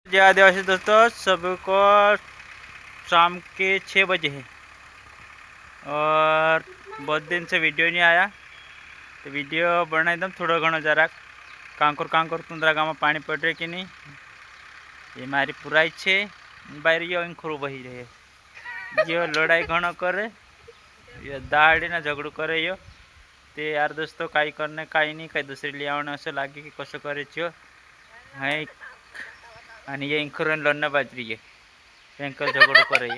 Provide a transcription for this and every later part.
जय आदिवासी दोस्तों, सबको शाम के 6 बजे है और बहुत दिन से वीडियो नहीं आया तो वीडियो बनाई दम थोड़ा घणो जरा कांकोर तुंदरा गाँव में पानी पड़ रहे कि नहीं ये मारी पुराई छे बाहर यो इंखरू बही रहे यो लड़ाई घणो करे ये दाड़ी ना झगड़ू करे यो ते यार दोस्तों काई करने काई नहीं कई दूसरी ले आने असं लागे कि कसं करे छो हाय आणि ये इंखरून लड़ना बाजरी है टैंकर झगड़ो करे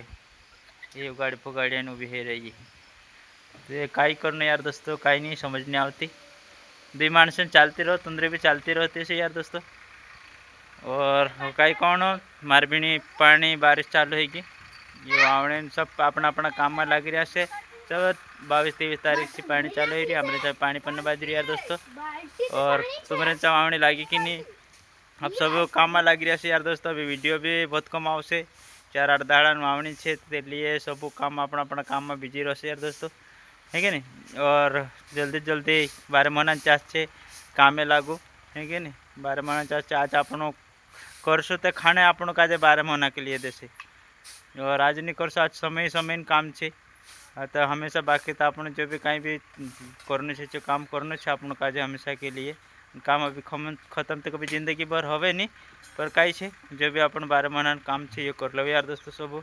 ये गाड़ी फुगाड़ी उभी है रही तो काई करने यार दोस्तों काई नहीं समझ नहीं आती दो मानस चालती रहो तुंदरे भी चालती रहती है यार दोस्तों। और काई कौन मारबीनी पानी बारिश चालू होगी ये आवने सब अपना अपना काम में लगी रहा से सब 22-23 तारीख से पानी चालू हो रही है हमारे पानी पड़ने बाजरी यार दोस्तों। और तुम्हारे आवने लगी कि नहीं अब सब काम में लगी रहा है यार दोस्तों। अभी वीडियो भी बहुत कम आवशे 4-8 दाड़ा वावणी है ते लिए सब काम अपना अपना काम में बिजी रहશે यार दोस्तों है कि नहीं। और जल्दी जल्दी 12 महीना चाष है कामे लागू है कि नहीं 12 महीना चाष आज आपनो करशो तो खाने आपनो काजे 12 महीना के लिए देसे और आज नहीं करशो आज समय समय काम है तो हमेशा बाकी तो आपने जो भी कहीं भी करने से जो काम करने से आपनो काजे हमेशा के लिए काम अभी खत्म तो कभी जिंदगी भर हवे नहीं पर कई है जो भी अपन 12 महीना काम है ये कर लो यार दोस्तों सब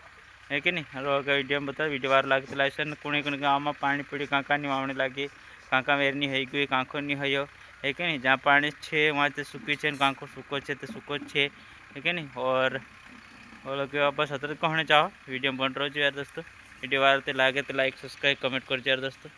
है कि नहीं। हलो वीडियो में बता वीडियो वार लगे तो लाइक कुणी कुणी गाँव में पानी पड़ी कांका नहीं वावणी लगी कांका वेरनी हो गई कांको नहीं हो है कि नहीं जहाँ पानी है वहाँ तो सूकी है कांको सूको है तो सूको है कि नहीं। और बस अतर कहने चाहो वीडियो बन रहो यार दोस्तों वीडियो वार लगे तो लाइक सब्सक्राइब कमेंट कर यार दोस्तों।